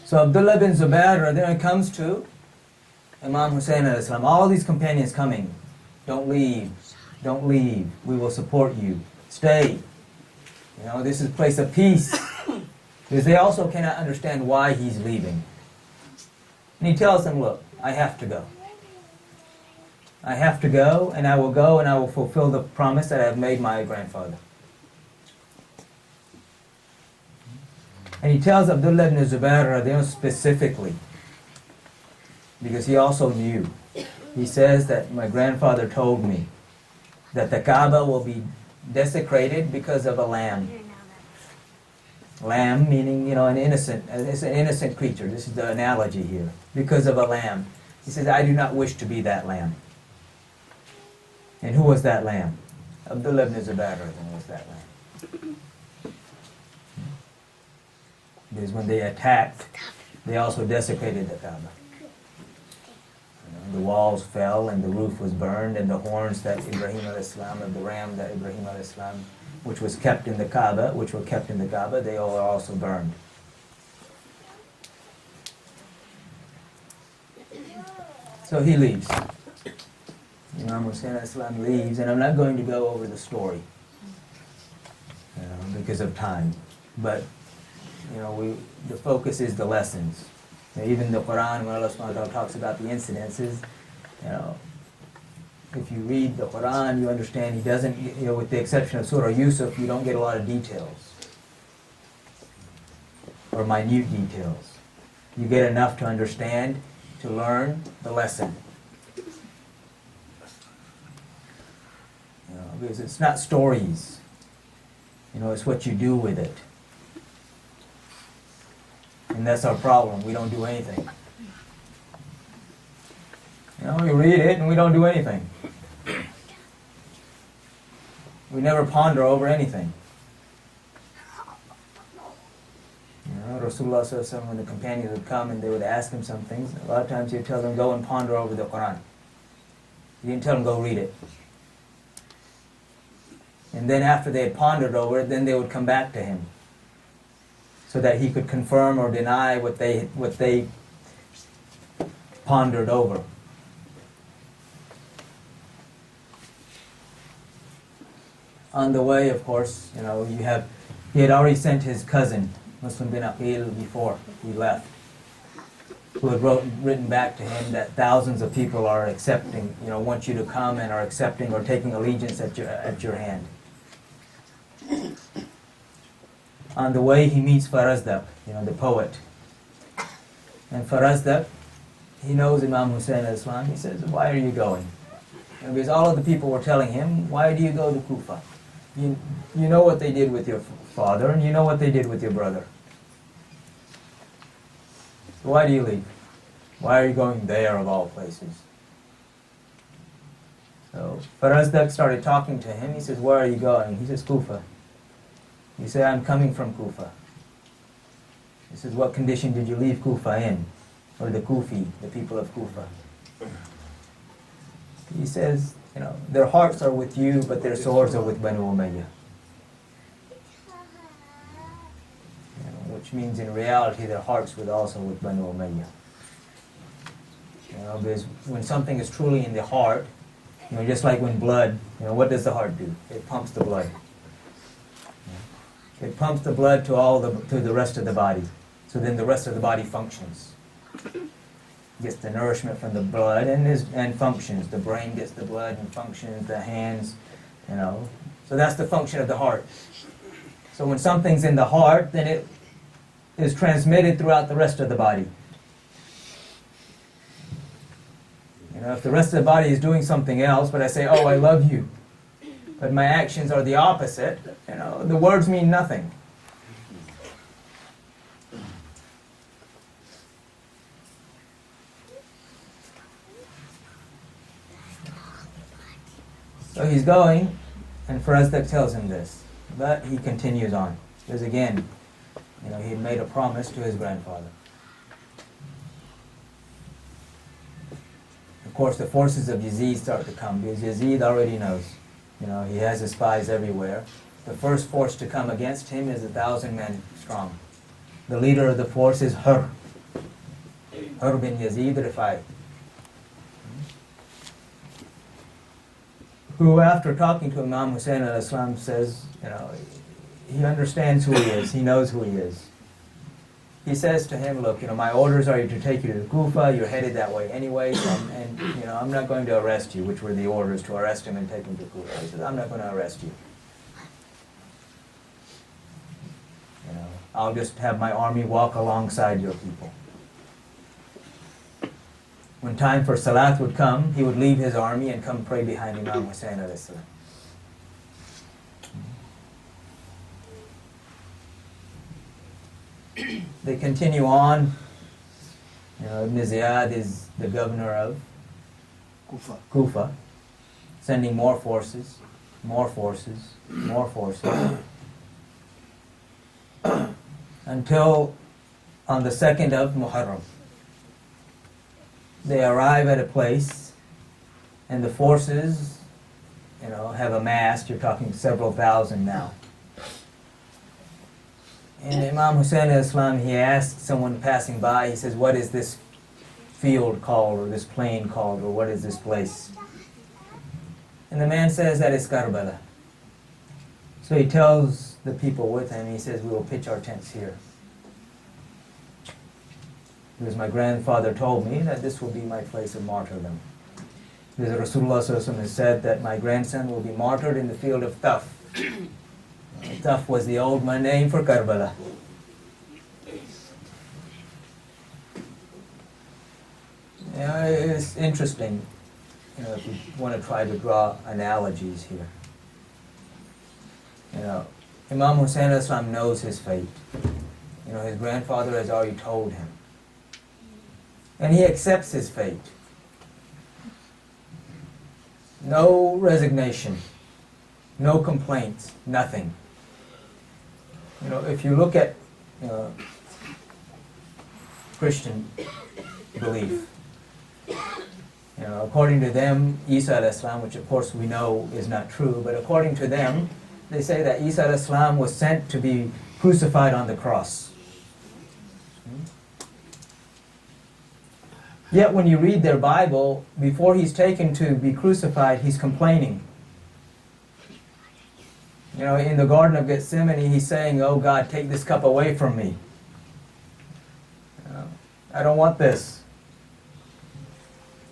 So Abdullah bin Zubair, then it comes to Imam Hussein alayhi salam. All these companions coming. Don't leave. Don't leave. We will support you. Stay. This is a place of peace. Because they also cannot understand why he's leaving. And he tells them, look, I have to go. I have to go, and I will fulfill the promise that I have made my grandfather. And he tells Abdullah ibn Zubair specifically, because he also knew. He says that my grandfather told me that the Kaaba will be desecrated because of a lamb. Lamb meaning, it's an innocent creature. This is the analogy here. Because of a lamb. He says, I do not wish to be that lamb. And who was that lamb? Abdullah ibn Zubair was that lamb. Because when they attacked, they also desecrated the Kaaba. The walls fell and the roof was burned, and the horns that Ibrahim al-Islam, of the ram that Ibrahim al-Islam, which were kept in the Kaaba, they all are also burned. So he leaves. Imam Hussein al-Islam leaves, and I'm not going to go over the story because of time. But the focus is the lessons. Even the Quran, when Allah subhanahu wa ta'ala talks about the incidences, if you read the Quran, you understand he doesn't, with the exception of Surah Yusuf, you don't get a lot of details or minute details. You get enough to understand, to learn the lesson. Because it's not stories. It's what you do with it. And that's our problem. We don't do anything. We read it and we don't do anything. We never ponder over anything. Rasulullah sallallahu alaihi wasallam, when the companions would come and they would ask him some things, a lot of times he'd tell them, go and ponder over the Quran. He didn't tell them, go read it. And then after they had pondered over it, then they would come back to him, so that he could confirm or deny what they pondered over. On the way, of course, he had already sent his cousin, Muslim bin Aqeel, before he left, who had written back to him that thousands of people are accepting, want you to come and are accepting or taking allegiance at your hand. On the way, he meets Farazdaq, the poet. And Farazdaq, he knows Imam Hussein al-Islam. He says, why are you going? Because all of the people were telling him, why do you go to Kufa? You know what they did with your father, and you know what they did with your brother. So why do you leave? Why are you going there of all places? So Farazdaq started talking to him. He says, where are you going? He says, Kufa. He said, I'm coming from Kufa. He says, what condition did you leave Kufa in? Or the Kufi, the people of Kufa? He says, their hearts are with you, but their swords are with Banu Umayyah. Which means in reality their hearts were also with Banu Umayyah. Because when something is truly in the heart, just like when blood, what does the heart do? It pumps the blood. It pumps the blood to the rest of the body. So then the rest of the body functions. Gets the nourishment from the blood and functions. The brain gets the blood and functions, the hands, So that's the function of the heart. So when something's in the heart, then it is transmitted throughout the rest of the body. If the rest of the body is doing something else, but I say, oh, I love you, but my actions are the opposite, the words mean nothing. So he's going, and Farazdaq tells him this, but he continues on. Because again, he had made a promise to his grandfather. Of course, the forces of Yazid start to come, because Yazid already knows. He has his spies everywhere. The first force to come against him is 1,000 men strong. The leader of the force is Hur Hur bin Yazid Rifai, who after talking to Imam Hussein al-Islam says, he understands who he is, he knows who he is. He says to him, look, my orders are to take you to Kufa, you're headed that way anyway, and I'm not going to arrest you, which were the orders to arrest him and take him to Kufa. He says, I'm not going to arrest you. I'll just have my army walk alongside your people. When time for Salat would come, he would leave his army and come pray behind Imam Hussein al-Islam. They continue on. Ibn Ziyad is the governor of Kufa, sending more forces, until on the 2nd of Muharram. They arrive at a place, and the forces, have amassed. You're talking several thousand now. And Imam Hussein al-Islam, he asked someone passing by, he says, what is this field called, or this plain called, or what is this place? And the man says that it's Karbala. So he tells the people with him, he says, we will pitch our tents here. Because my grandfather told me that this will be my place of martyrdom. Because Rasulullah ﷺ has said that my grandson will be martyred in the field of Taf. Taf was the old name for Karbala. It's interesting, if you want to try to draw analogies here. Imam Hussein al-Islam knows his fate. His grandfather has already told him. And he accepts his fate. No resignation, no complaints, nothing. If you look at Christian belief, according to them, Isa al-Islam, which of course we know is not true, but according to them, they say that Isa al-Islam was sent to be crucified on the cross. Yet when you read their Bible, before he's taken to be crucified, he's complaining. In the Garden of Gethsemane, he's saying, oh God, take this cup away from me. I don't want this.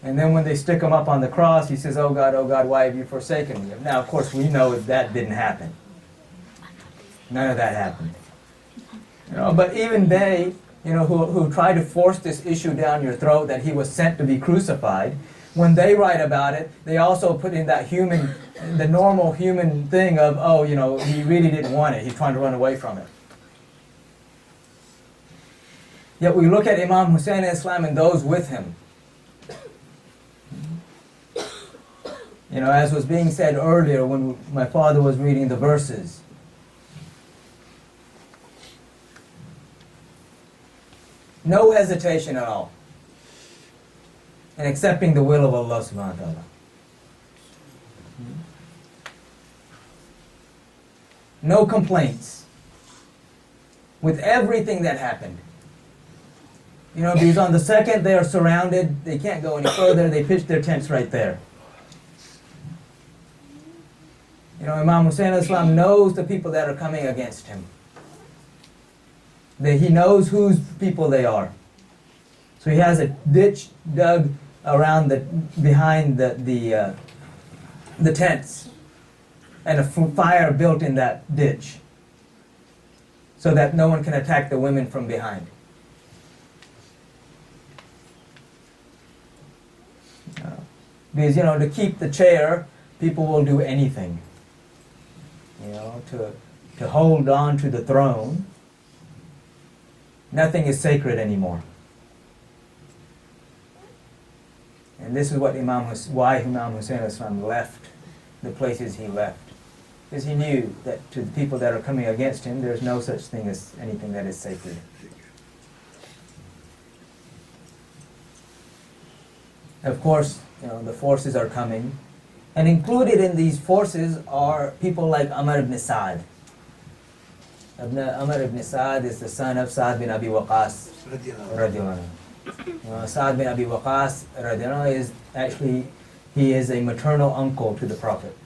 And then when they stick him up on the cross, he says, oh God, why have you forsaken me? Now, of course, we know that didn't happen. None of that happened. But even they, who try to force this issue down your throat that he was sent to be crucified, when they write about it, they also put in that the normal human thing of, he really didn't want it. He's trying to run away from it. Yet we look at Imam Hussein al-Islam and those with him. As was being said earlier when my father was reading the verses, no hesitation at all in accepting the will of Allah subhanahu wa ta'ala. No complaints with everything that happened. Because on the 2nd they are surrounded, they can't go any further, they pitch their tents right there. Imam Hussein al-Islam knows the people that are coming against him. He knows whose people they are. So he has a ditch dug around behind the tents, and a fire built in that ditch, so that no one can attack the women from behind. Because to keep the chair, people will do anything. To hold on to the throne. Nothing is sacred anymore. And this is why Imam Hussein al-Islam left the places he left. Because he knew that to the people that are coming against him, there's no such thing as anything that is sacred. Of course, the forces are coming. And included in these forces are people like Amr ibn Sa'd. Amr ibn Sa'd is the son of Sa'd bin Abi Waqqas. Sa'd bin Abi Waqqas radiallahu anhu is actually, he is a maternal uncle to the Prophet.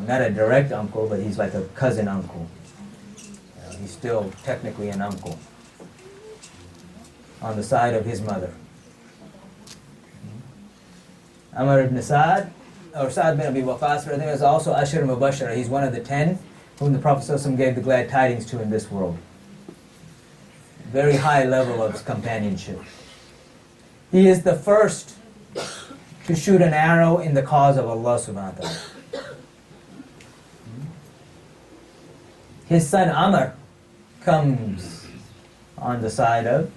Not a direct uncle, but he's like a cousin uncle. He's still technically an uncle on the side of his mother. Amr ibn Sa'd, or Sa'd bin Abi Waqqas, is also Ashir Mubashara. He's one of the 10 whom the Prophet ﷺ gave the glad tidings to in this world. Very high level of companionship. He is the first to shoot an arrow in the cause of Allah subhanahu wa ta'ala. His son Amr comes on the side of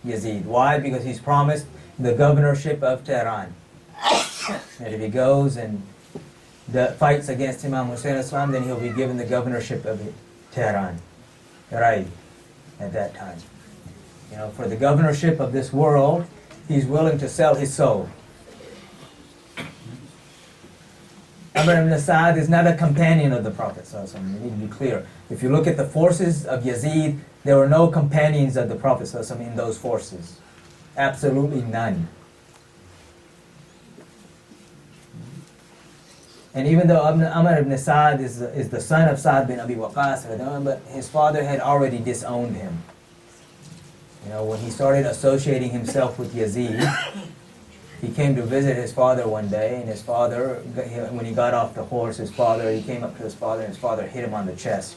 Yazid. Why? Because he's promised the governorship of Tehran. And if he goes and fights against Imam Hussein Islam, then he'll be given the governorship of Tehran. Right, at that time. For the governorship of this world, he's willing to sell his soul. Amr ibn Sa'd is not a companion of the Prophet. We need to be clear. If you look at the forces of Yazid, there were no companions of the Prophet in those forces. Absolutely none. And even though Amr ibn Sa'd is the son of Sa'd bin Abi Waqqas, but his father had already disowned him. When he started associating himself with Yazid, he came to visit his father one day, and his father, when he got off the horse, he came up to his father, and his father hit him on the chest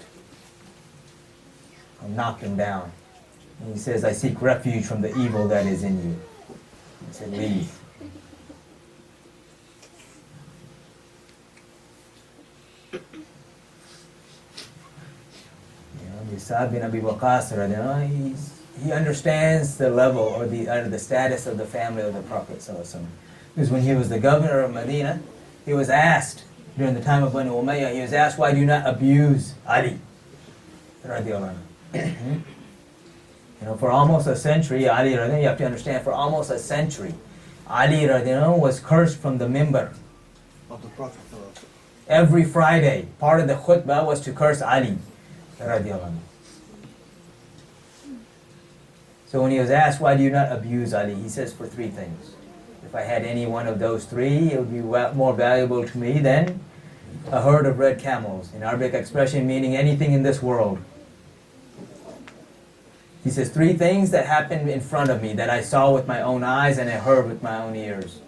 and knocked him down. And he says, "I seek refuge from the evil that is in you." He said, "Leave." Sa'd bin Abi Waqqas, he understands the level or the status of the family of the Prophet. Because when he was the governor of Medina, he was asked during the time of Banu Umayyah, he was asked, "Why do you not abuse Ali?" For almost a century, Ali, you have to understand, for almost a century, Ali was cursed from the mimbar of the Prophet. Every Friday, part of the khutbah was to curse Ali. So when he was asked, "Why do you not abuse Ali?" he says, "For three things. If I had any one of those three, it would be more valuable to me than a herd of red camels." In Arabic expression meaning anything in this world. He says, three things that happened in front of me that I saw with my own eyes and I heard with my own ears.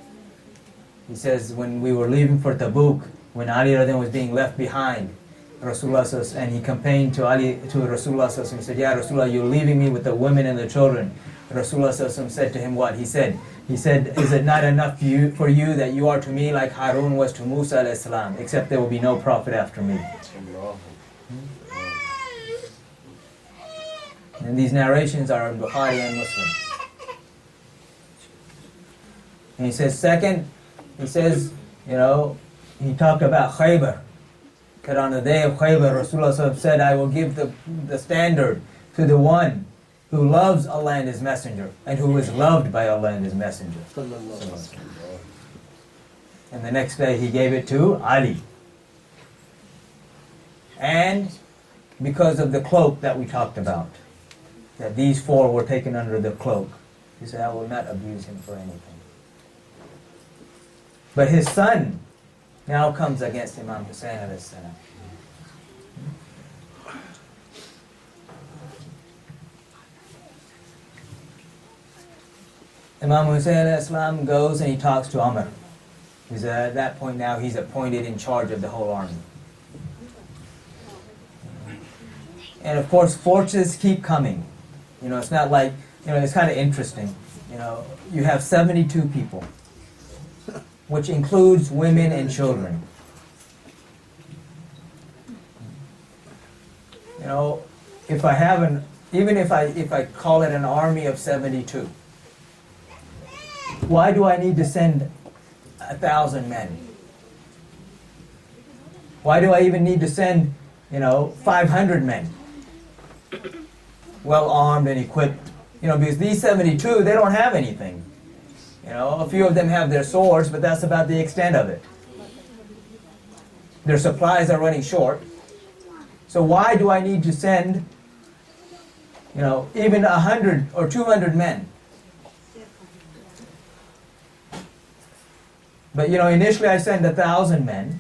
He says, when we were leaving for Tabuk, when Ali was being left behind, Rasulullah, and he complained to Rasulullah, he said, "Ya Rasulullah, you're leaving me with the women and the children." Rasulullah said to him what? He said, "Is it not enough for you that you are to me like Harun was to Musa alayhi salam, except there will be no prophet after me?" And these narrations are in Bukhari and Muslim. And he says, second, he talked about Khaybar. That on the day of Khaybar, Rasulullah said, "I will give the standard to the one who loves Allah and His Messenger, and who is loved by Allah and His Messenger." And the next day he gave it to Ali. And because of the cloak that we talked about, that these four were taken under the cloak, he said, "I will not abuse him for anything." But his son now comes against Imam Hussein alayhi salam. Imam Hussein alayhi salam goes and he talks to Amr. At that point now he's appointed in charge of the whole army. And of course forces keep coming. It's not like, it's kind of interesting. You have 72 people, which includes women and children. If I call it an army of 72, why do I need to send 1,000 men? Why do I even need to send, 500 men? Well armed and equipped. Because these 72, they don't have anything. A few of them have their swords, but that's about the extent of it. Their supplies are running short. So why do I need to send You know, even 100 or 200 men. But you know, initially I sent 1,000 men.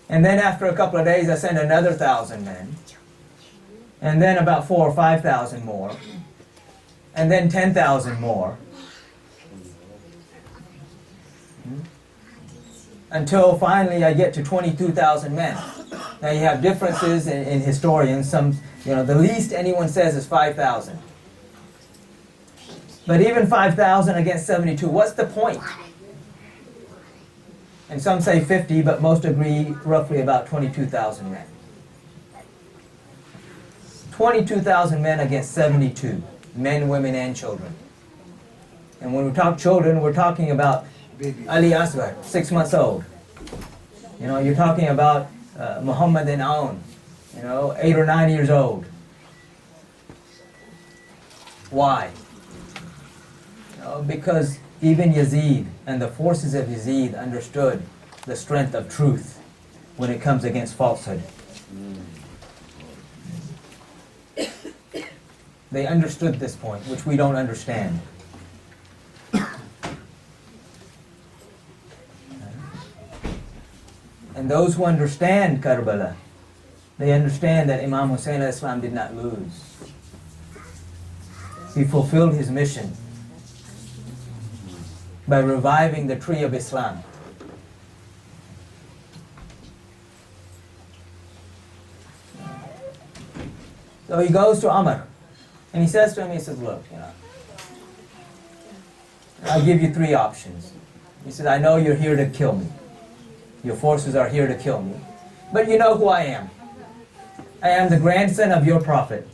And then after a couple of days I sent another 1,000 men. And then about 4,000 or 5,000 more. And then 10,000 more. Until finally I get to 22,000 men. Now you have differences in historians. Some, you know, the least anyone says is 5,000. But even 5,000 against 72, what's the point? And some say 50, but most agree roughly about 22,000 men. 22,000 men against 72, men, women, and children. And when we talk children, we're talking about Ali Asghar, 6 months old. You know, you're talking about Muhammad and Aoun, you know, 8 or 9 years old. Why? You know, because even Yazid and the forces of Yazid understood the strength of truth when it comes against falsehood. They understood this point, which we don't understand. And those who understand Karbala, they understand that Imam Hussein al-Islam did not lose. He fulfilled his mission by reviving the tree of Islam. So he goes to Amr, and he says to him, he says, look, you know, I'll give you 3 options. He says, I know you're here to kill me. Your forces are here to kill me. But you know who I am. I am the grandson of your prophet.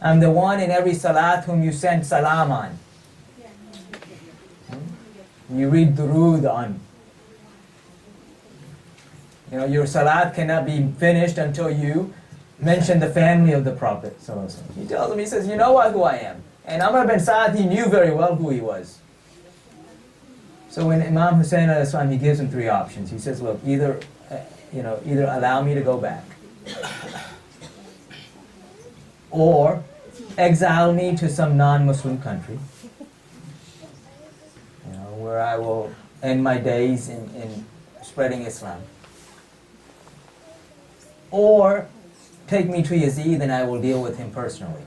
I'm the one in every salat whom you send salam on. You read durood on. You know, your salat cannot be finished until you mention the family of the prophet. He tells him, he says, you know who I am. And Amr bin Sa'd, he knew very well who he was. So when Imam Hussein al-Islam, he gives him 3 options. He says, look, either allow me to go back, or exile me to some non-Muslim country, you know, where I will end my days in spreading Islam, or take me to Yazid and I will deal with him personally.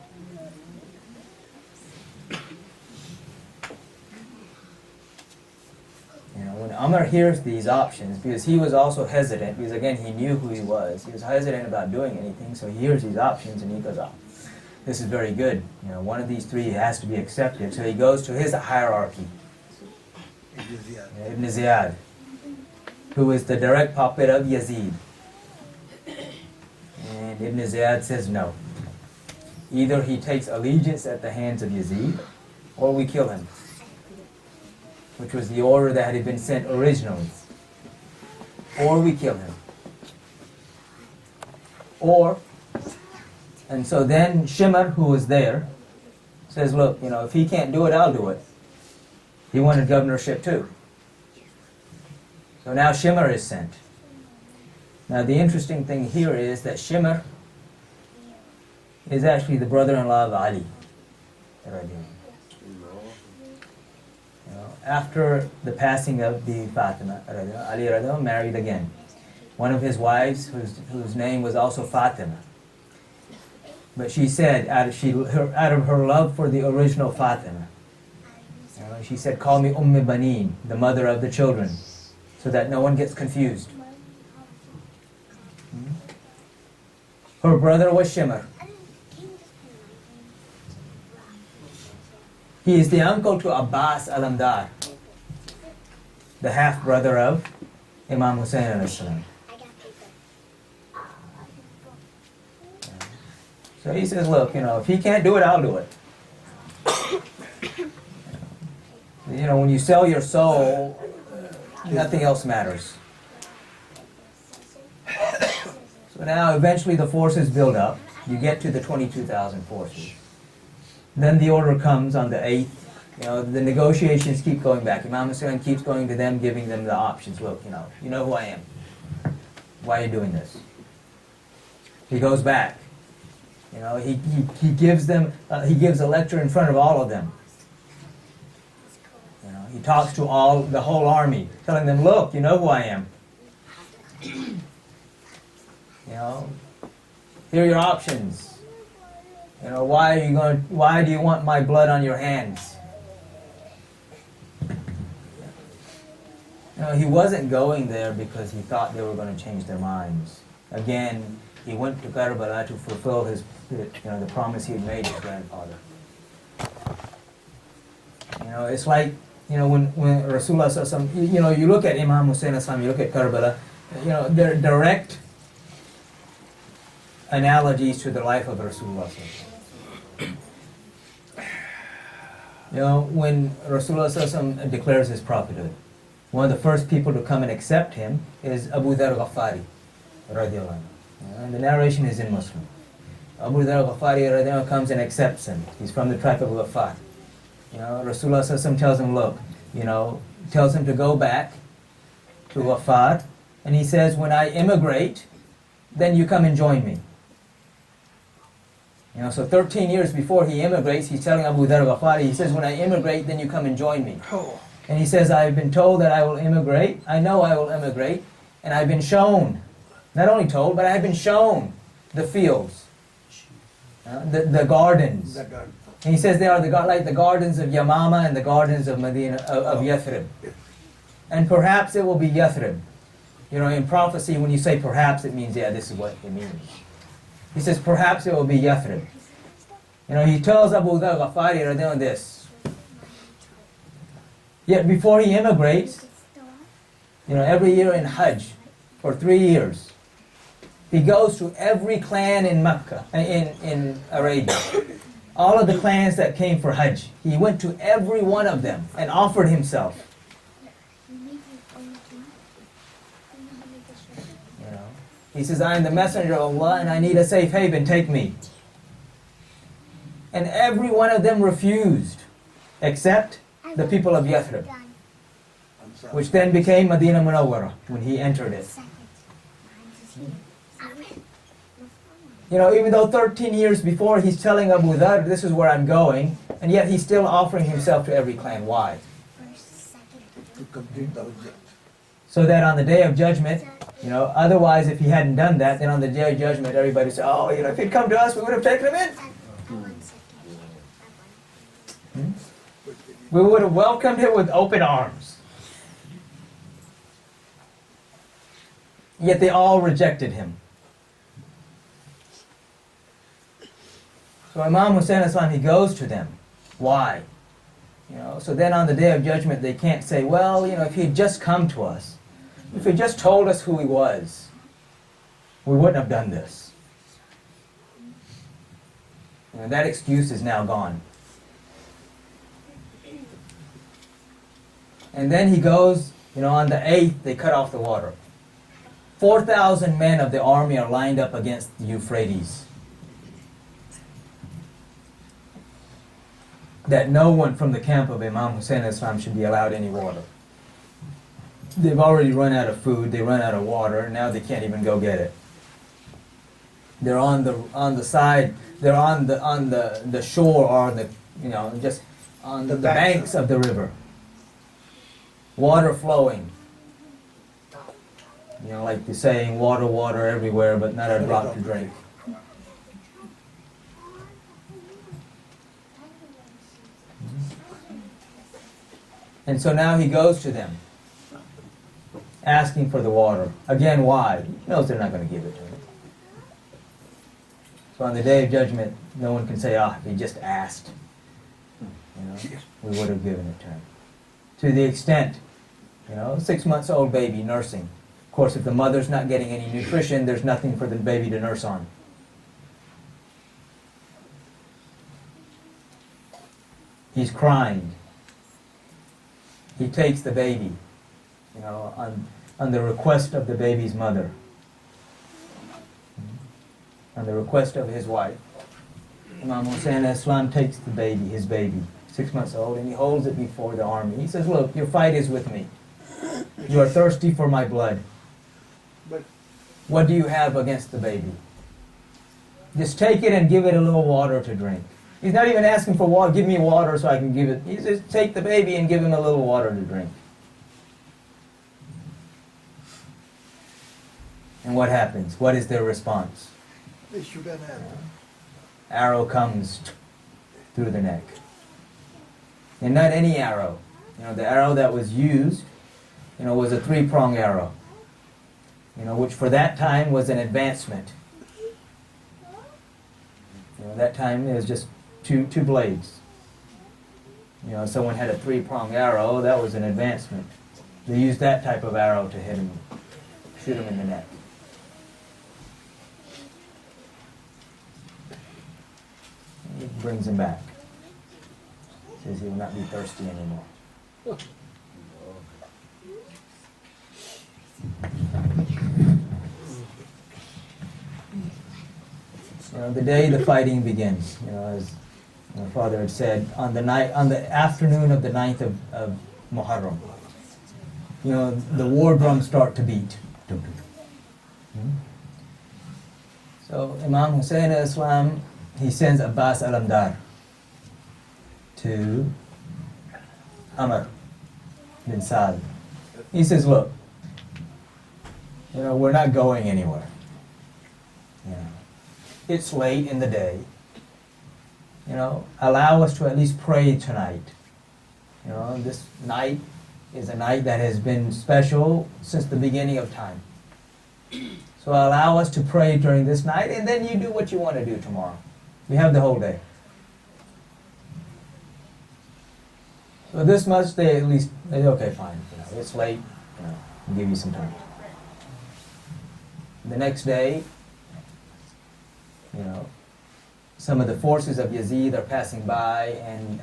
You know, when Amr hears these options, because he was also hesitant, because again he knew who he was hesitant about doing anything, so he hears these options and he goes, oh, this is very good. You know, one of these 3 has to be accepted. So he goes to his hierarchy, Ibn Ziyad, who is the direct puppet of Yazid. And Ibn Ziyad says no. Either he takes allegiance at the hands of Yazid, or we kill him, which was the order that had been sent originally. Or we kill him. And so then Shimr, who was there, says, look, you know, if he can't do it, I'll do it. He wanted governorship too. So now Shimr is sent. Now the interesting thing here is that Shimr is actually the brother-in-law of Ali. After the passing of the Fatima, Ali married again. One of his wives, whose name was also Fatima. But she said, out of her love for the original Fatima, she said, call me Baneen, the mother of the children, so that no one gets confused. Her brother was Shimr. He is the uncle to Abbas al-Amdar, the half-brother of Imam Hussein al-Islam. So he says, look, you know, if he can't do it, I'll do it. You know, when you sell your soul, nothing else matters. So now eventually the forces build up. You get to the 22,000 forces. Then the order comes on the 8th. You know, the negotiations keep going back. Imam Hussein keeps going to them, giving them the options. Look, you know who I am. Why are you doing this? He goes back. You know, he gives them, he gives a lecture in front of all of them. You know, he talks to the whole army, telling them, look, you know who I am. You know, here are your options. You know, why do you want my blood on your hands? You know, he wasn't going there because he thought they were going to change their minds. Again, he went to Karbala to fulfill the promise he had made his grandfather. You know, it's like, you know, when Rasulullah sallallahu, you know, you look at Imam Hussein sallallahu, you look at Karbala, you know, they're direct analogies to the life of Rasulullah sallallahu. You know, when Rasulullah sallallahu declares his prophethood, one of the first people to come and accept him is Abu Dharr Ghaffari radiallahu anhu. And the narration is in Muslim. Abu Dharr Ghaffari radiallahu anhu comes and accepts him. He's from the tribe of Ghaffar. You know, Rasulullah sallallahu tells him, look, you know, tells him to go back to Ghaffar, and he says, when I immigrate, then you come and join me. You know, so 13 years before he immigrates, he's telling Abu Dharr Ghaffari, he says, when I immigrate, then you come and join me. And he says, I've been told that I will immigrate. I know I will immigrate. And I've been shown, not only told, but I have been shown the fields, the gardens. And he says they are like the gardens of Yamama and the gardens of Medina, of Yathrib. And perhaps it will be Yathrib. You know, in prophecy, when you say perhaps, it means, yeah, this is what it means. He says, perhaps it will be Yathrib. You know, he tells Abu Dharr Ghaffari, they're doing this. Yet before he immigrates, you know, every year in Hajj, for 3 years, he goes to every clan in Mecca, in Arabia. All of the clans that came for Hajj, he went to every one of them and offered himself. You know, he says, I am the messenger of Allah and I need a safe haven, take me. And every one of them refused, except the people of Yathrib, which then became Medina Munawwara when he entered it. You know, even though 13 years before he's telling Abu Dharr, this is where I'm going, and yet he's still offering himself to every clan. Why? To complete the object. So that on the Day of Judgment, you know, otherwise if he hadn't done that, then on the Day of Judgment everybody would say, oh, you know, if he'd come to us, we would have taken him in. We would have welcomed him with open arms. Yet they all rejected him. So Imam Hussein Islam, he goes to them. Why? You know, so then on the Day of Judgment they can't say, well, you know, if he had just come to us, if he just told us who he was, we wouldn't have done this. You know, that excuse is now gone. And then he goes, you know, on the 8th, they cut off the water. 4,000 men of the army are lined up against the Euphrates. That no one from the camp of Imam Hussein Islam should be allowed any water. They've already run out of food, they run out of water, and now they can't even go get it. They're on the side, they're on the shore or the, you know, just on the banks of the river. Water flowing. You know, like the saying, water, water everywhere, but not a drop to drink. And so now he goes to them, asking for the water. Again, why? He knows they're not going to give it to him. So on the Day of Judgment, no one can say, if he just asked, you know, we would have given it to him. To the extent, you know, 6-month-old baby nursing. Of course, if the mother's not getting any nutrition, there's nothing for the baby to nurse on. He's crying. He takes the baby, you know, on the request of the baby's mother, on the request of his wife. Imam Hussein Islam takes the baby, his baby, 6 months old, and he holds it before the army. He says, look, your fight is with me. You are thirsty for my blood. But what do you have against the baby? Just take it and give it a little water to drink. He's not even asking for water. Give me water so I can give it. He says, take the baby and give him a little water to drink. And what happens? What is their response? They shoot an arrow. Arrow comes through the neck. And not any arrow. The arrow that was used, was a 3-prong arrow. Which for that time was an advancement. That time it was just two blades. If someone had a 3-prong arrow, that was an advancement. They used that type of arrow to hit him, shoot him in the neck. It brings him back. Says he will not be thirsty anymore. The day the fighting begins, as my father had said, on the afternoon of the 9th of Muharram, the war drums start to beat. So Imam Hussein al-Islam, he sends Abbas al-Amdar to Amr bin Saad. He says, look, we're not going anywhere. It's late in the day. Allow us to at least pray tonight. This night is a night that has been special since the beginning of time. So allow us to pray during this night, and then you do what you want to do tomorrow. We have the whole day. So this much they at least, okay, fine. It's late. We'll give you some time. The next day, some of the forces of Yazid are passing by, and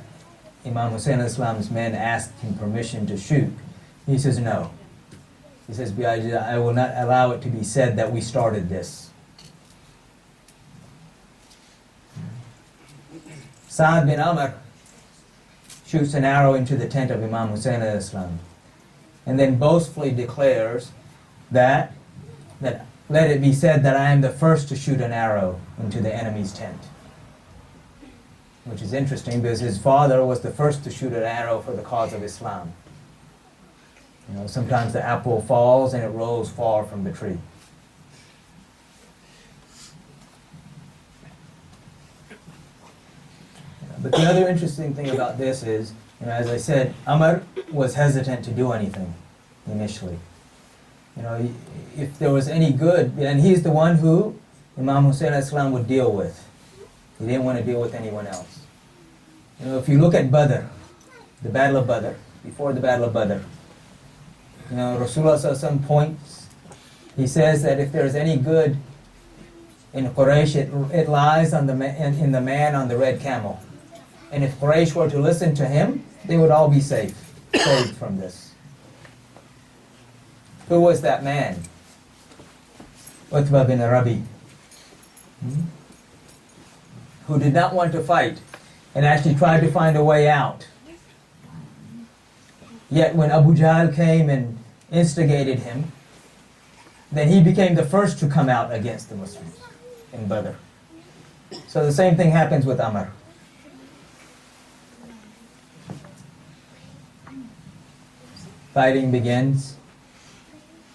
Imam Hussein al-Islam's men ask him permission to shoot. He says no. He says, I will not allow it to be said that we started this. Sa'ad bin Amr shoots an arrow into the tent of Imam Hussein al-Islam, and then boastfully declares that let it be said that I am the first to shoot an arrow into the enemy's tent. Which is interesting because his father was the first to shoot an arrow for the cause of Islam. Sometimes the apple falls and it rolls far from the tree. But the other interesting thing about this is, as I said, Amr was hesitant to do anything initially. If there was any good, and he's the one who Imam Hussein al-Islam would deal with. He didn't want to deal with anyone else. If you look at Badr, the Battle of Badr, before the Battle of Badr, Rasulullah ﷺ points, he says that if there's any good in Quraysh, it lies in the man on the red camel. And if Quraysh were to listen to him, they would all be saved from this. Who was that man? Utbah bin Rabi, who did not want to fight and actually tried to find a way out. Yet when Abu Jahl came and instigated him, then he became the first to come out against the Muslims in Badr. So the same thing happens with Amr. Fighting begins.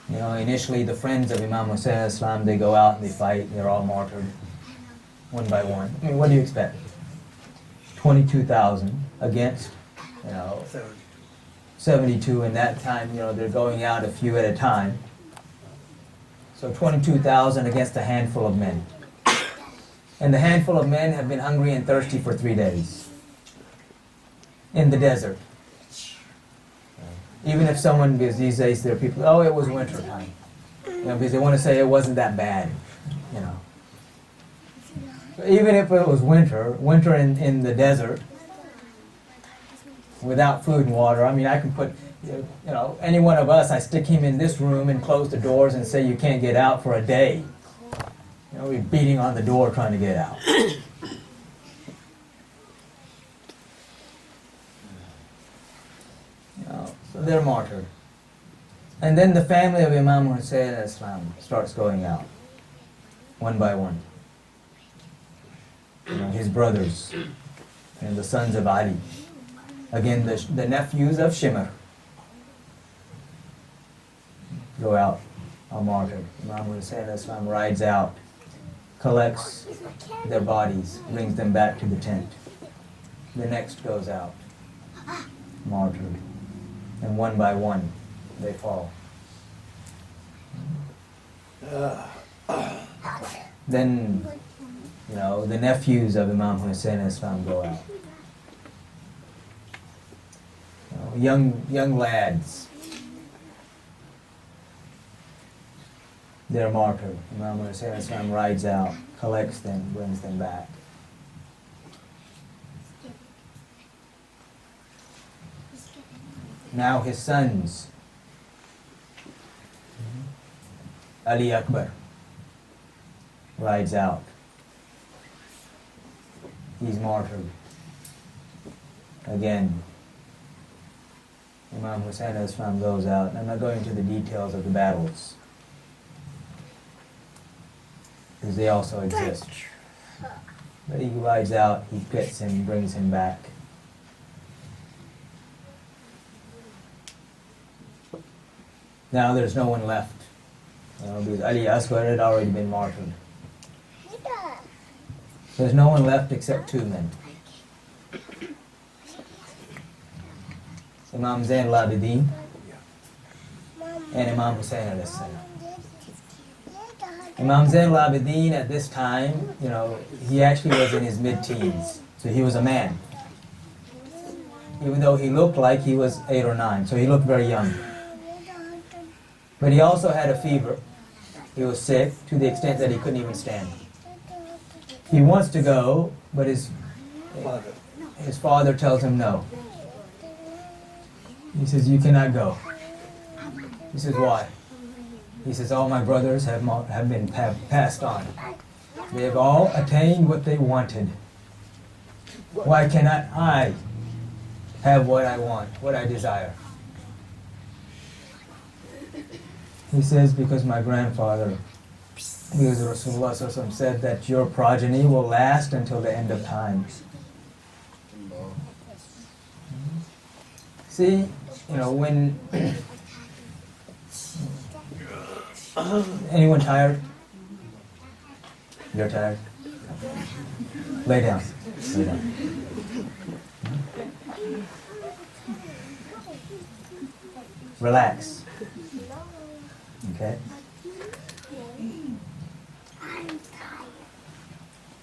Initially the friends of Imam Hussein al-Islam, they go out and they fight. They're all martyred, one by one. What do you expect? 22,000 against, 72 in that time. They're going out a few at a time. So 22,000 against a handful of men. And the handful of men have been hungry and thirsty for 3 days in the desert. Even if someone, because these days there are people, it was winter time. Because they want to say it wasn't that bad. So even if it was winter in the desert, without food and water, I can put, any one of us, I stick him in this room and close the doors and say you can't get out for a day. We're beating on the door trying to get out. So they're martyred. And then the family of Imam Hussein al-Islam starts going out, one by one. his brothers and the sons of Ali. Again, the nephews of Shimr go out, are martyred. Imam Hussein Islam rides out, collects their bodies, brings them back to the tent. The next goes out, martyred. And one by one, they fall. Then, the nephews of Imam Hussein Islam go out. Young lads, they're martyred. Imam Hussein Islam rides out, collects them, brings them back. Now his sons, Ali Akbar, rides out. He's martyred. Again, Imam Hussein Islam goes out. I'm not going into the details of the battles, because they also exist. But he rides out, he gets him, brings him back. Now there's no one left, because Ali Asghar had already been martyred. There's no one left except two men. Imam Zain al-Abidin and Imam Hussein al-Salam. Imam Zain al-Abidin at this time, he actually was in his mid-teens, so he was a man. Even though he looked like he was 8 or 9, so he looked very young. But he also had a fever. He was sick to the extent that he couldn't even stand. He wants to go, but his father tells him no. He says, "You cannot go." He says, "Why?" He says, "All my brothers have passed on. They have all attained what they wanted. Why cannot I have what I want, what I desire?" He says, "Because my grandfather, because Rasulullah SAW said that your progeny will last until the end of time." See, when anyone tired? You're tired? Lay down. Lay down. Relax. Okay?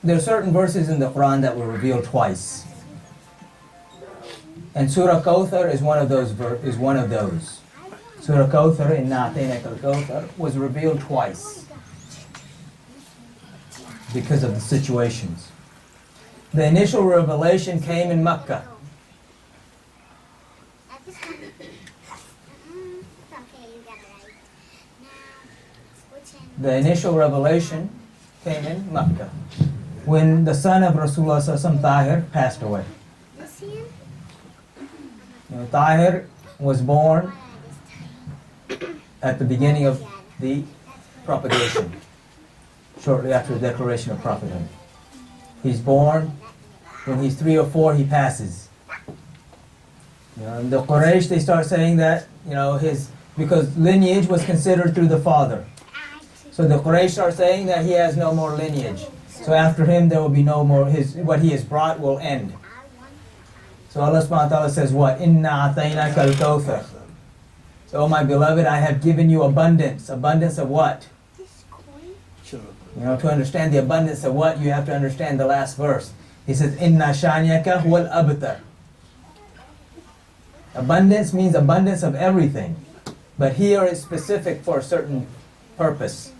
There are certain verses in the Quran that were revealed twice. And Surah Kawthar is one of those. Surah Kawthar, Inna A'tainaka al-Kawthar, was revealed twice because of the situations. The initial revelation came in Makkah. The initial revelation came in Makkah when the son of Rasulullah SAW, Tahir, passed away. Tahir was born at the beginning of the propagation, shortly after the declaration of prophethood. He's born, when he's 3 or 4, he passes. The Quraysh, they start saying that, because lineage was considered through the father. So the Quraysh start saying that he has no more lineage. So after him, there will be no more, what he has brought will end. So Allah subhanahu wa ta'ala says what? Inna a'tainaka al-kawthar. So, oh my beloved, I have given you abundance. Abundance of what? To understand the abundance of what, you have to understand the last verse. He says, Inna shani'aka huwal abtar. Abundance means abundance of everything. But here it's specific for a certain purpose.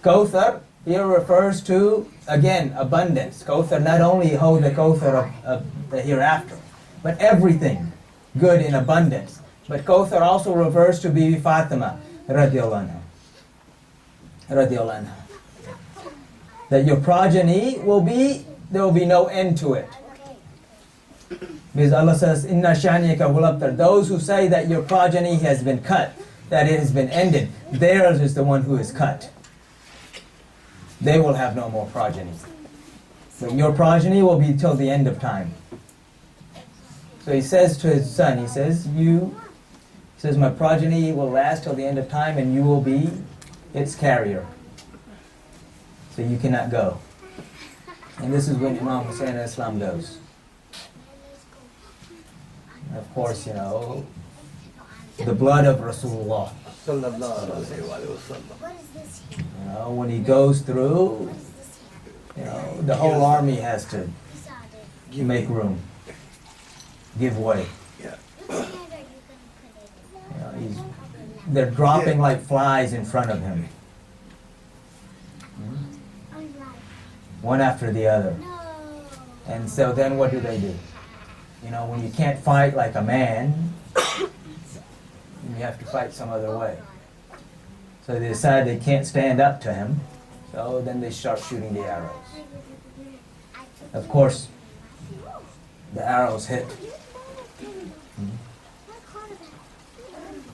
Kawthar here refers to, again, abundance. Kawthar not only hold the Kawthar of the hereafter, but everything good in abundance. But Kawthar also refers to Bibi Fatima, radiallahu anha. That your progeny there will be no end to it. Because Allah says, Inna shani'aka huwal abtar. Those who say that your progeny has been cut, that it has been ended, theirs is the one who is cut. They will have no more progeny. But your progeny will be till the end of time. So he says to his son, he says, my progeny will last till the end of time and you will be its carrier. So you cannot go. And this is when Imam Hussein al-Islam goes. And of course, you know, the blood of Rasulullah. You know, when he goes through, you know, the whole army has to make room, give way. You know, they're dropping like flies in front of him. One after the other. And so then what do? You know, when you can't fight like a man, you have to fight some other way. So they decide they can't stand up to him, so then they start shooting the arrows. Of course, the arrows hit.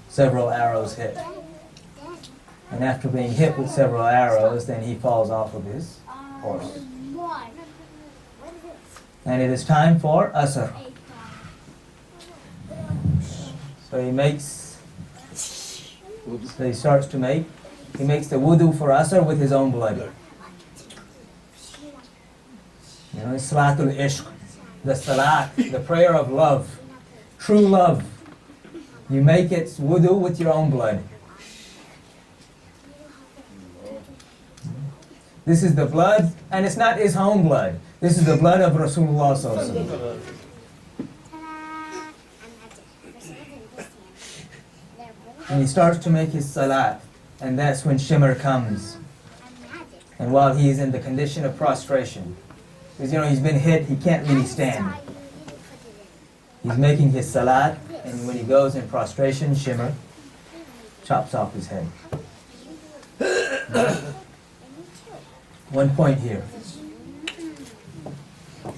Several arrows hit. And after being hit with several arrows, then he falls off of his horse. And it is time for Asr. So he makes the wudu for Asr with his own blood. You know, Salatul Ishq, the salat, the prayer of love, true love. You make its wudu with your own blood. This is the blood, and it's not his own blood. This is the blood of Rasulullah sallallahu alaihi wasallam. And he starts to make his salat, and that's when shimmer comes. And while he is in the condition of prostration, because you know he's been hit, he can't really stand. He's making his salat, and when he goes in prostration, shimmer chops off his head. One point here.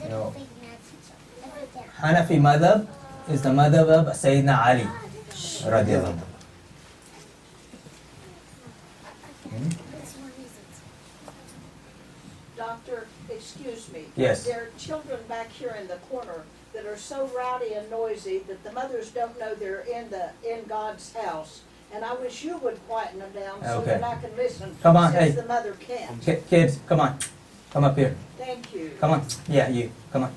You know, Hanafi madhab is the madhab of Sayyidina Ali radiallahu anhu. Doctor, excuse me. Yes. There are children back here in the corner that are so rowdy and noisy that the mothers don't know they're in God's house. And I wish you would quieten them down so Okay. that I can listen. Come on, since hey. the mother can't. Kids, come on. Come up here. Thank you. Come on. Yeah, you. Come on.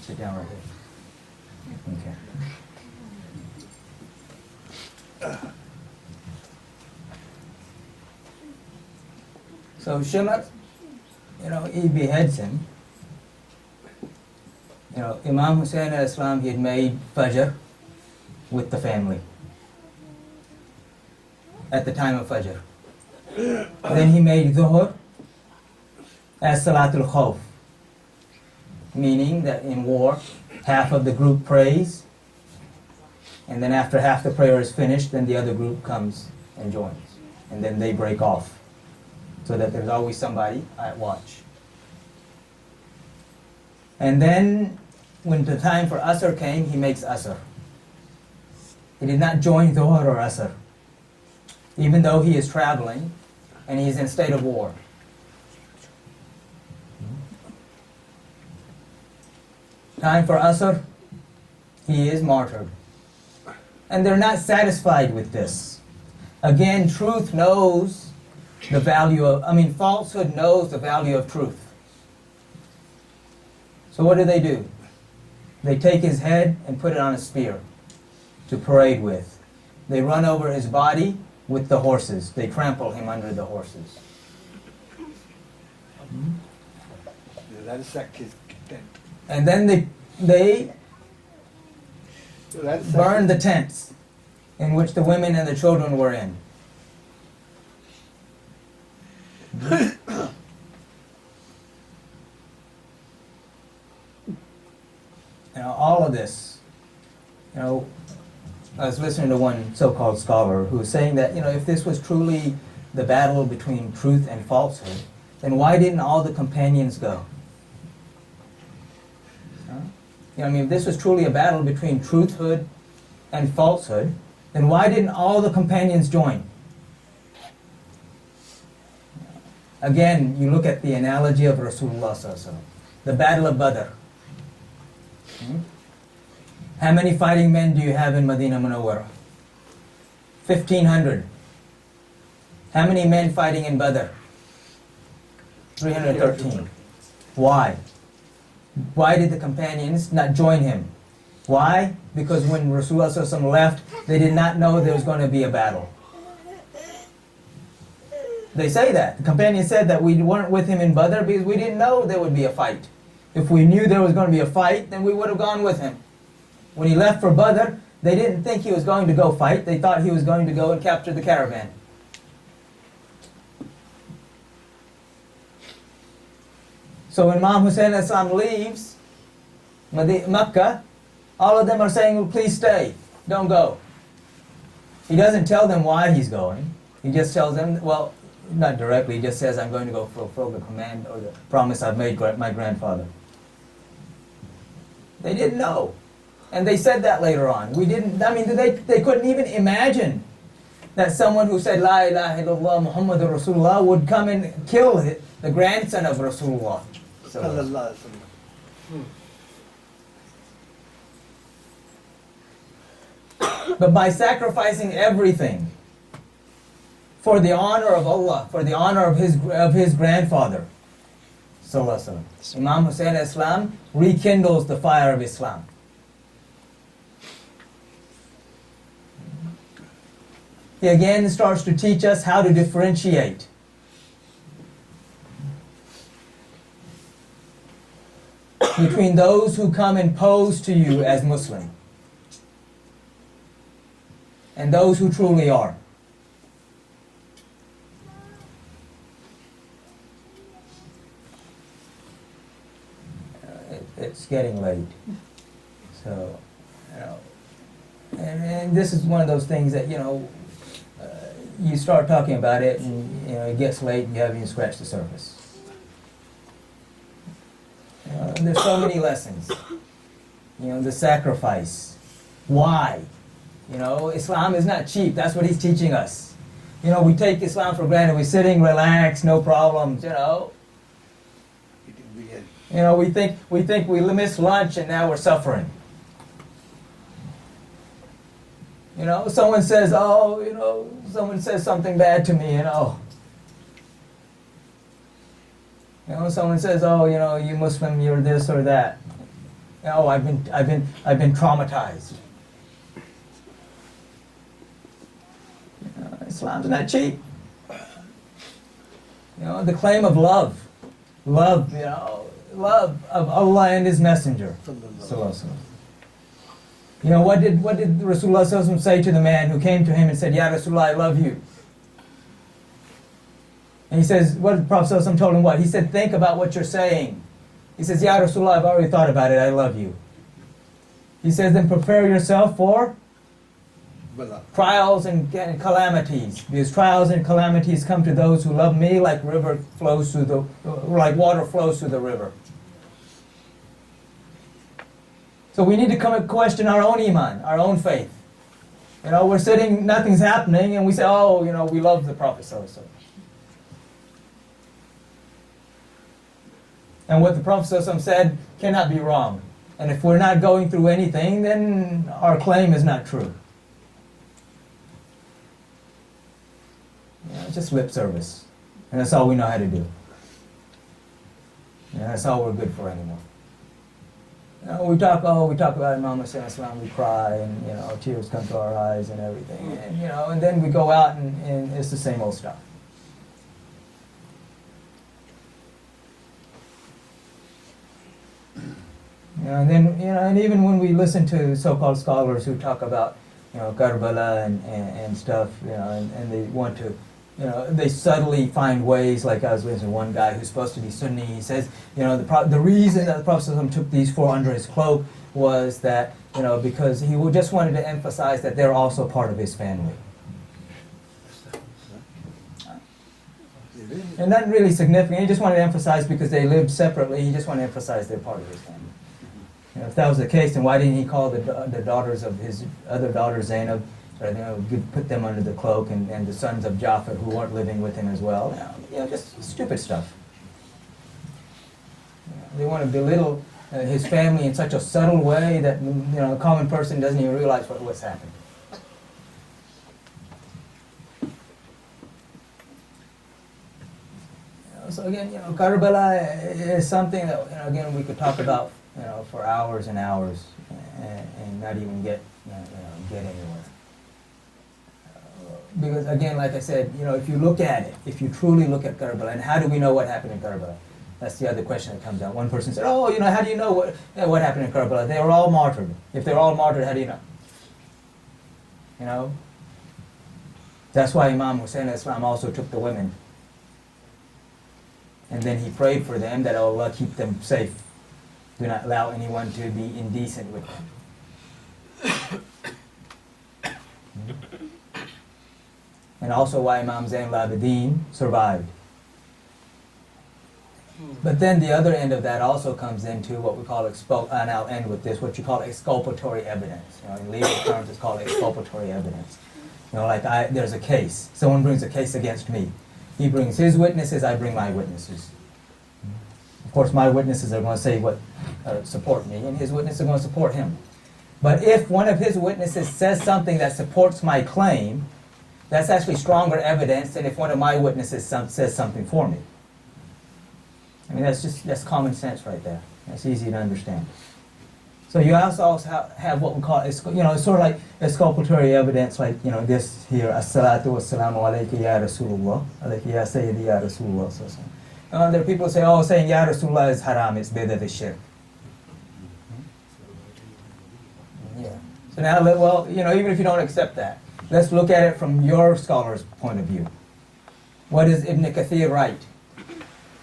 Sit down right here. Okay. So Shimmer, you know, he beheads him. You know, Imam Hussein al-Islam, he had made Fajr with the family at the time of Fajr. Then he made Dhuhr as Salatul Khawf, meaning that in war, half of the group prays, and then after half the prayer is finished, then the other group comes and joins. And then they break off, so that there's always somebody at watch. And then, when the time for Asr came, he makes Asr. He did not join Dhuhr or Asr, even though he is traveling and he is in a state of war. Time for Asr, he is martyred. And they're not satisfied with this. Again, truth knows the value of, falsehood knows the value of truth. So what do? They take his head and put it on a spear to parade with. They run over his body with the horses. They trample him under the horses. And then they burn the tents in which the women and the children were in. You know, all of this, you know, I was listening to one so-called scholar who was saying that, you know, if this was truly the battle between truth and falsehood, then why didn't all the companions go? You know, if this was truly a battle between truthhood and falsehood, then why didn't all the companions join? Again, you look at the analogy of Rasulullah sallallahu alaihi wasallam. The Battle of Badr. How many fighting men do you have in Medina Munawwara? 1,500. How many men fighting in Badr? 313. Why? Why did the companions not join him? Why? Because when Rasulullah sallallahu alaihi wasallam left, they did not know there was going to be a battle. They say that. The companions said that we weren't with him in Badr because we didn't know there would be a fight. If we knew there was going to be a fight, then we would have gone with him. When he left for Badr, they didn't think he was going to go fight. They thought he was going to go and capture the caravan. So when Imam Hussein Islam leaves Mecca, all of them are saying, well, please stay, don't go. He doesn't tell them why he's going. He just tells them, well, not directly, he just says, I'm going to go fulfill the command or the promise I've made my grandfather. They didn't know. And they said that later on. They couldn't even imagine that someone who said, La ilaha illallah Muhammadur Rasulullah would come and kill the grandson of Rasulullah. Sallallahu alaihi wasallam. But by sacrificing everything for the honor of Allah, for the honor of his grandfather, Sallallahu Alaihi Wasallam, Imam Hussein Islam rekindles the fire of Islam. He again starts to teach us how to differentiate between those who come and pose to you as Muslim and those who truly are. It's getting late. So, and this is one of those things that, you start talking about it and, it gets late and you haven't even scratched the surface. There's so many lessons. The sacrifice. Why? Islam is not cheap. That's what he's teaching us. We take Islam for granted. We're sitting, relaxed, no problems, we think we missed lunch and now we're suffering. Someone says, someone says something bad to me, someone says, you Muslim, you're this or that. I've been traumatized. Islam's not cheap. The claim of love of Allah and His Messenger. What did Rasulullah sallallahu alaihi wasallam say to the man who came to him and said, Ya Rasulullah, I love you? And he says, what did the Prophet sallallahu alaihi wasallam told him what? He said, think about what you're saying. He says, Ya Rasulullah, I've already thought about it, I love you. He says, then prepare yourself for trials and calamities. Because trials and calamities come to those who love me like water flows through the river. So we need to come and question our own iman, our own faith. We're sitting, nothing's happening, and we say, we love the Prophet sallallahu alaihi wasallam. And what the Prophet sallallahu alaihi wasallam said cannot be wrong. And if we're not going through anything, then our claim is not true. It's just lip service. And that's all we know how to do. And that's all we're good for anymore. We talk about Imam Hussein Islam, we cry, and tears come to our eyes and everything. And then we go out and it's the same old stuff. And even when we listen to so-called scholars who talk about Karbala and stuff, and they want to, they subtly find ways. Like I was listening to one guy who's supposed to be Sunni. He says, the reason that the Prophet ﷺ took these four under his cloak was that, because he just wanted to emphasize that they're also part of his family. And not really significant. He just wanted to emphasize because they lived separately. He just wanted to emphasize they're part of his family. If that was the case, then why didn't he call the daughters of his other daughter Zainab Put them under the cloak, and the sons of Jafar who weren't living with him as well. Just stupid stuff. They want to belittle his family in such a subtle way that a common person doesn't even realize what's happened. So again, Karbala is something that again we could talk about for hours and hours and not even get anywhere. Because again, like I said, if you look at it, if you truly look at Karbala, and how do we know what happened in Karbala? That's the other question that comes out. One person said, "Oh, how do you know what happened in Karbala? They were all martyred. If they're all martyred, how do you know?" That's why Imam Hussein Islam also took the women. And then he prayed for them that Allah keep them safe. Do not allow anyone to be indecent with them. And also why Imam Zain al-Abidin survived. But then the other end of that also comes into what we call and I'll end with this, what you call exculpatory evidence. In legal terms, it's called exculpatory evidence. There's a case. Someone brings a case against me. He brings his witnesses, I bring my witnesses. Of course, my witnesses are going to say support me, and his witnesses are going to support him. But if one of his witnesses says something that supports my claim, that's actually stronger evidence than if one of my witnesses says something for me. That's common sense right there. That's easy to understand. So you also have what we call, it's sort of like exculpatory evidence, like, this here, as-salatu was-salamu alayka ya Rasulullah, alayka ya Sayyidi ya Rasulullah. There are people who say, saying ya Rasulullah is haram, it's bid'ah, it's shirk. Yeah. So now, even if you don't accept that, let's look at it from your scholar's point of view. What does Ibn Kathir write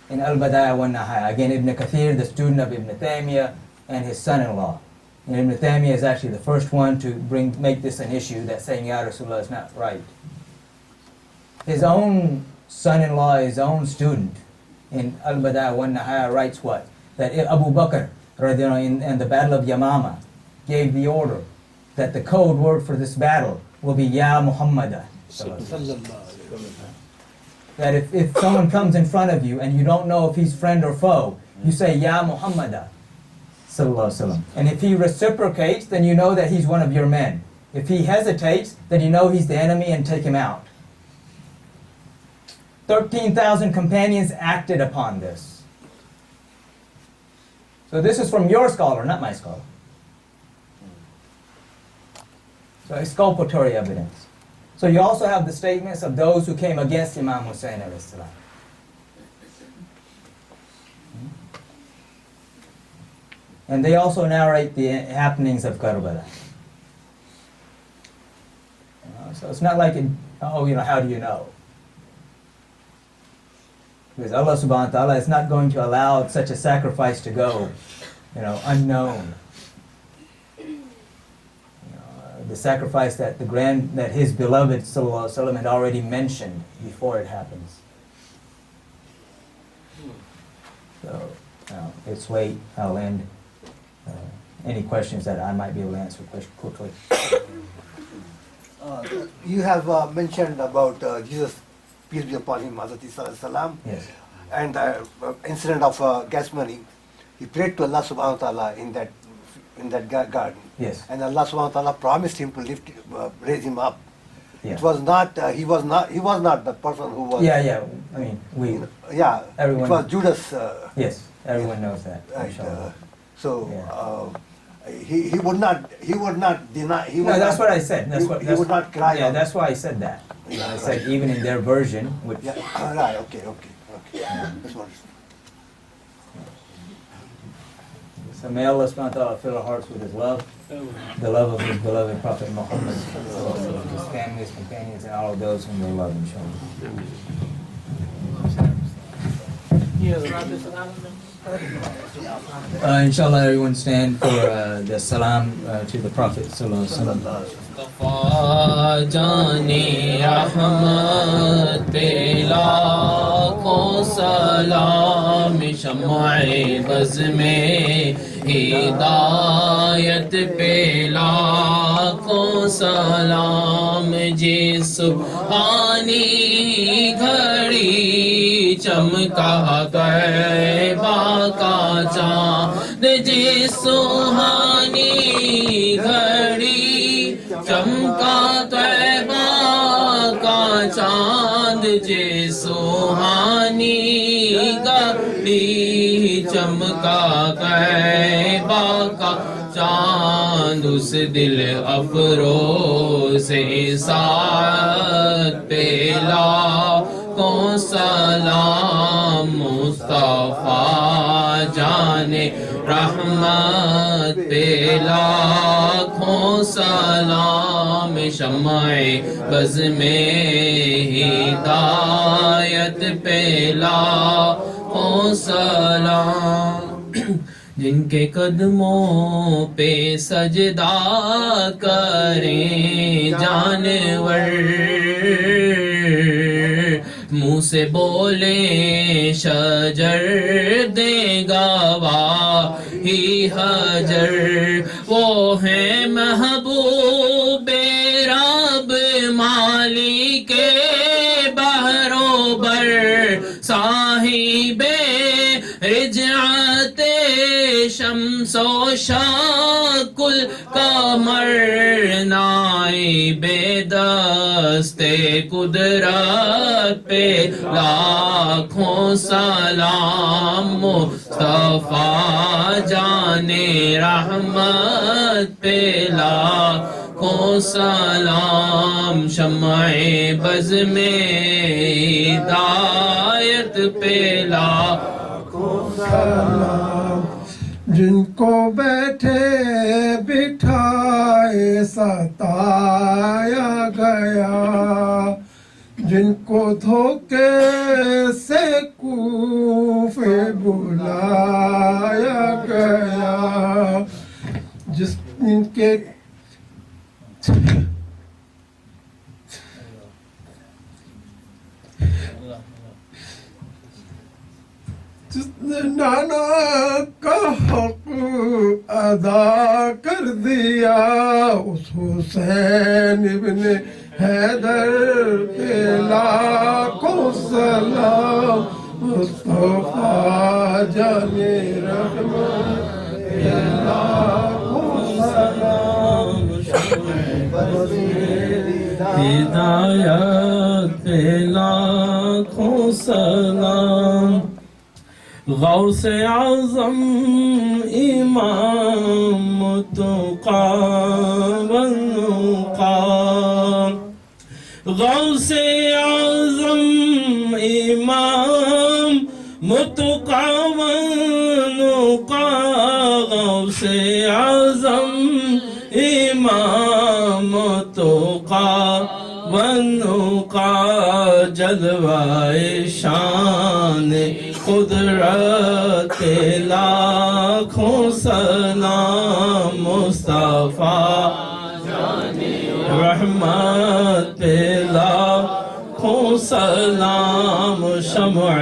in Al-Badaya wa Nihaya? Again, Ibn Kathir, the student of Ibn Taymiyyah, and his son-in-law. And Ibn Taymiyyah is actually the first one to make this an issue, that saying Ya Rasulullah is not right. His own son-in-law, his own student, in Al-Badaya wa Nihaya writes what? That Abu Bakr, in the Battle of Yamama, gave the order that the code word for this battle will be Ya Muhammadah. That if someone comes in front of you and you don't know if he's friend or foe, you say Ya Muhammadah. And if he reciprocates, then you know that he's one of your men. If he hesitates, then you know he's the enemy and take him out. 13,000 companions acted upon this. So this is from your scholar, not my scholar. So exculpatory evidence. So you also have the statements of those who came against Imam Hussein alayhi salam. And they also narrate the happenings of Karbala. So it's not like, how do you know? Because Allah subhanahu wa ta'ala is not going to allow such a sacrifice to go, unknown. The sacrifice that his beloved sallallahu alaihi wasallam had already mentioned before it happens. So, let's wait. I'll end. Any questions that I might be able to answer quickly? You have mentioned about Jesus, peace be upon him, Azizi salam. Yes. And the incident of Gethsemane. He prayed to Allah subhanahu wa ta'ala in that garden. Yes. And Allah subhanahu wa ta'ala promised him to raise him up. Yeah. It was not, he was not the person who was. Yeah. Yeah. Everyone. It was Judas. Yes. Everyone knows that. Right. Inshallah. He would not deny. That's what I said. He would not cry. Yeah, that's why I said that. Yeah, I said even in their version, which. Yeah. Right. Okay. That's what. So may Allah subhanahu wa ta'ala fill our hearts with His love, the love of His beloved Prophet Muhammad, his family, his companions, and all of those whom they love, inshallah. Inshallah, everyone stand for the salam to the Prophet sallallahu alaihi wasallam. Mustafa जाने अहमद पे लाखों सलाम शम्अ buzz में ہدایت پہ لاکھوں سلام جی سبحانی گھڑی چمکا طیبہ کا چاند جی سبحانی گھڑی چمکا طیبہ کا چاند جی سبحانی گھڑی چمکا طیبہ کا چاند اس دل افروز ساعت پہ لاکھوں سلام مصطفیٰ جانے رحمت پہ لاکھوں سلام شمع بز میں ہدایت پہ لاکھوں سلام جن کے قدموں پہ سجدہ کریں جانور منہ سے بولے شجر دے گواہی حجر وہ ہیں محبوب رب مالک بہروبر صاحب رجعت شمس و شق القمر نائب دست قدرت پہ لاکھوں سلام مصطفیٰ جانے رحمت پہ لاکھوں سلام شمع بز میں ہدایت پہ لاکھوں سلام جن کو بیٹھے بٹھائے ستایا گیا جن کو دھوکے سے کوفے بلایا گیا جن کے جس نے نانا کا حق ادا کر دیا اس حسین ابن حیدر پہ لاکھوں سلام مصطفیٰ جانے رحمت پہ لاکھوں سلام ہدایت پہ لاکھوں سلام غوث اعظم امام متقی والنقی غوث اعظم امام متقی والنقی غوث اعظم امام متقی والنقی جلوہ شان قدرت لاکھوں سلام مصطفیٰ رحمت پہ لاکھوں سلام شمع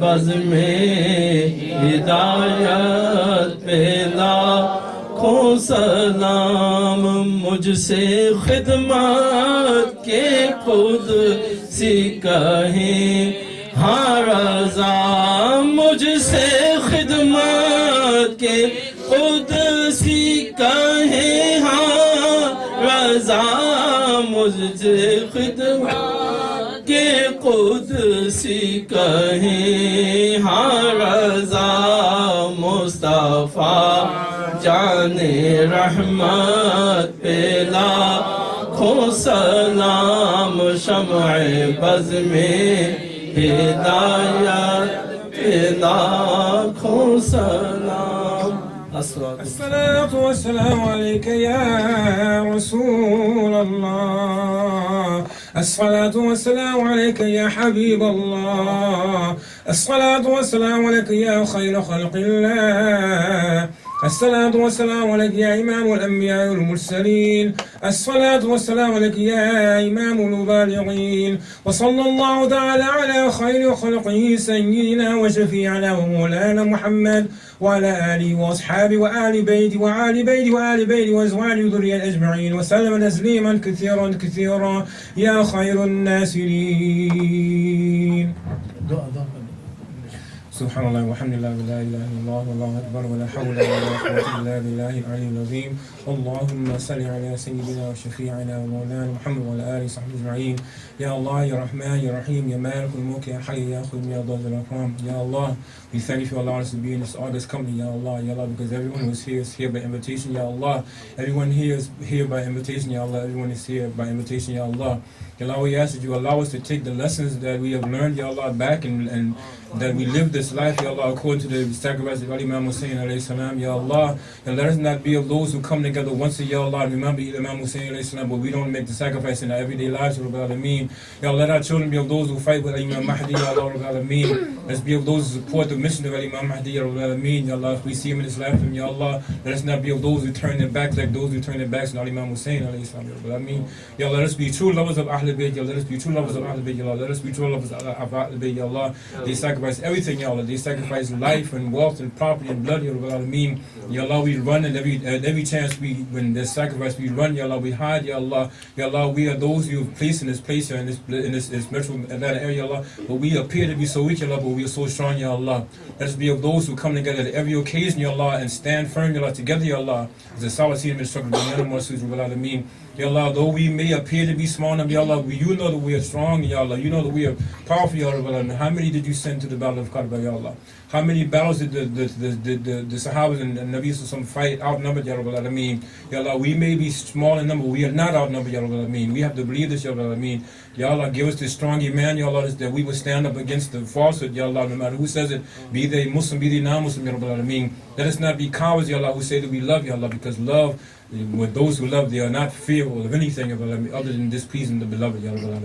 بز میں ہدایت پہ لاکھوں سلام مجھ سے خدمت کے خود سی کہیں ہاں رضا مجھ سے خدمت کے قدسی کہیں ہاں رضا مجھ سے خدمت کے قدسی کہیں ہاں رضا مصطفیٰ جانے رحمت پہ لاکھوں سلام شمع بز میں ہدایت پہ لاکھوں سلام الصلاة والسلام عليك يا رسول الله الصلاة والسلام عليك يا حبيب الله الصلاة والسلام عليك يا خير خلق الله الصلاة والسلام عليك يا إمام الأنبياء والمرسلين. الصلاة والسلام عليك يا إمام المبالغين. وصلى الله تعالى على خير خلقه سيدنا وشفيعنا ومولانا محمد وعلى آله وأصحابه وآل بيته وآل بيته وآل بيته وأزواجه وذريته أجمعين وسلم تسليما كثيرا كثيرا يا خير الناصرين. سبحان الله والحمد لله ولا اله الا الله والله اكبر ولا حول ولا قوه الا بالله العلي العظيم. اللهم صل على سيدنا وشفيعنا ومولانا محمد وعلى اله وصحبه اجمعين. يا الله يا رحمن يا رحيم يا مالك الملك يا حي يا قيوم يا ذا الاكرام. Ya Allah, we thank you for allowing us to be in this August company, Ya Allah, Ya Allah, because everyone who is here by invitation, Ya Allah. Everyone here is here by invitation, Ya Allah. Everyone is here by invitation, Ya Allah. Ya Allah, we ask that you allow us to take the lessons that we have learned, Ya Allah, back and that we live this life, Ya Allah, according to the sacrifice of Imam Hussein alayhi salam, Ya Allah. And let us not be of those who come together once a year, Ya Allah, and remember Imam Hussein alayhi salam, but we don't make the sacrifice in our everyday lives, Ya Allah, Alameen. Ya Allah, let our children be of those who fight with Imam Mahdi, Ya Allah, Alameen. Let's be of those who support the mission of Imam Mahdi, Ya Allah, Alameen. Ya Allah, if we see him in his lifetime, Ya Allah, let us not be of those who turn their backs like those who turn their backs on Imam Hussein alayhi salam, Ya Allah, Alameen. Ya Allah, let us be true lovers of Ahlul Bayt, Ya Allah, let us be true lovers of Ahlul Bayt, Ya Allah, let us be true lovers of Ahlul Bayt, Ya Allah. They sacrifice everything, Ya Allah. They sacrifice life and wealth and property and blood, Ya Allah, Alameen. Ya Allah, we run and every chance when there's sacrifice, we run, Ya Allah, we hide, Ya Allah. Ya Allah, we are those you have placed in this place here, in this metro Atlanta area, Ya Allah. But we appear to be so weak, Ya Allah, but we are so strong, Ya Allah. Let us be of those who come together at every occasion, Ya Allah, and stand firm, Ya Allah, together, Ya Allah. As a solid seed in struggle, Ya Allah, Ya Allah, though we may appear to be small enough, Ya Allah, you know that we are strong, Ya Allah. You know that we are powerful, Ya Allah. How many did you send to the battle of Karbala, Ya Allah? How many battles did the Sahabas and Nabi Sallallahu fight outnumbered, Ya Allah? Ya Allah, we may be small in number, we are not outnumbered, Ya Allah. We have to believe this, Ya Allah. Ya Allah, give us this strong iman, Ya Allah, that we will stand up against the falsehood, Ya Allah, no matter who says it, be they Muslim, be they non-Muslim, Ya Allah. Let us not be cowards, Ya Allah, who say that we love, Ya Allah, because love, with those who love, they are not fearful of anything other than displeasing the beloved, Ya Allah.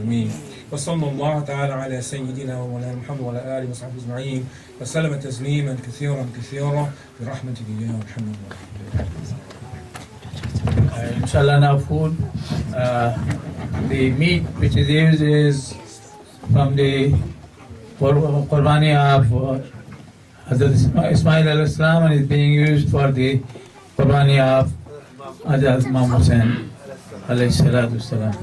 وصلى الله تعالى على سيدنا ومولانا محمد وعلى آله وصحبه أجمعين وسلم تسليما كثيرا كثيرا برحمتك يا محمد. Inshallah, now food. The meat which is used is from the Qurbani of Hazrat Ismail alayhi salam, and is being used for the Qurbani of Hazrat Imam Hussein alayhi salatu salam.